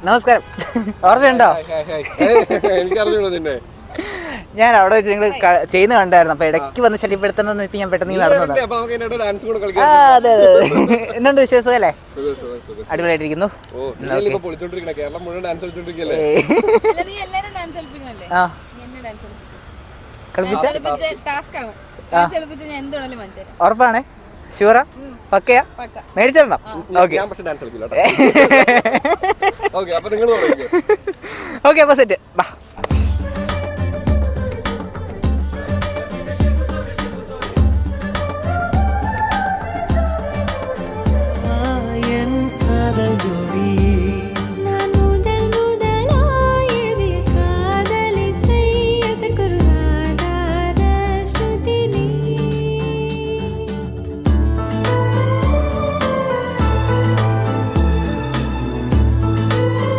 നമസ്കാരം. ഓർമ്മയുണ്ടോ? ഞാൻ അവിടെ വെച്ച് നിങ്ങൾ ചെയ്യുന്ന കണ്ടായിരുന്നു. അപ്പൊ ഇടയ്ക്ക് വന്ന് ശല്യപ്പെടുത്തണമെന്ന് വെച്ച് ഞാൻ പെട്ടെന്ന് നടന്നതാണ്. അതെ അതെ. എന്തുണ്ട് വിശ്വാസം അല്ലേ? അടിപൊളിയായിട്ടിരിക്കുന്നു. ഉറപ്പാണേ? ഷുവറാ? പക്കയാ? മേടിച്ചിട്ടുണ്ടോ? ഓക്കെ അപ്പൊ സെറ്റ്.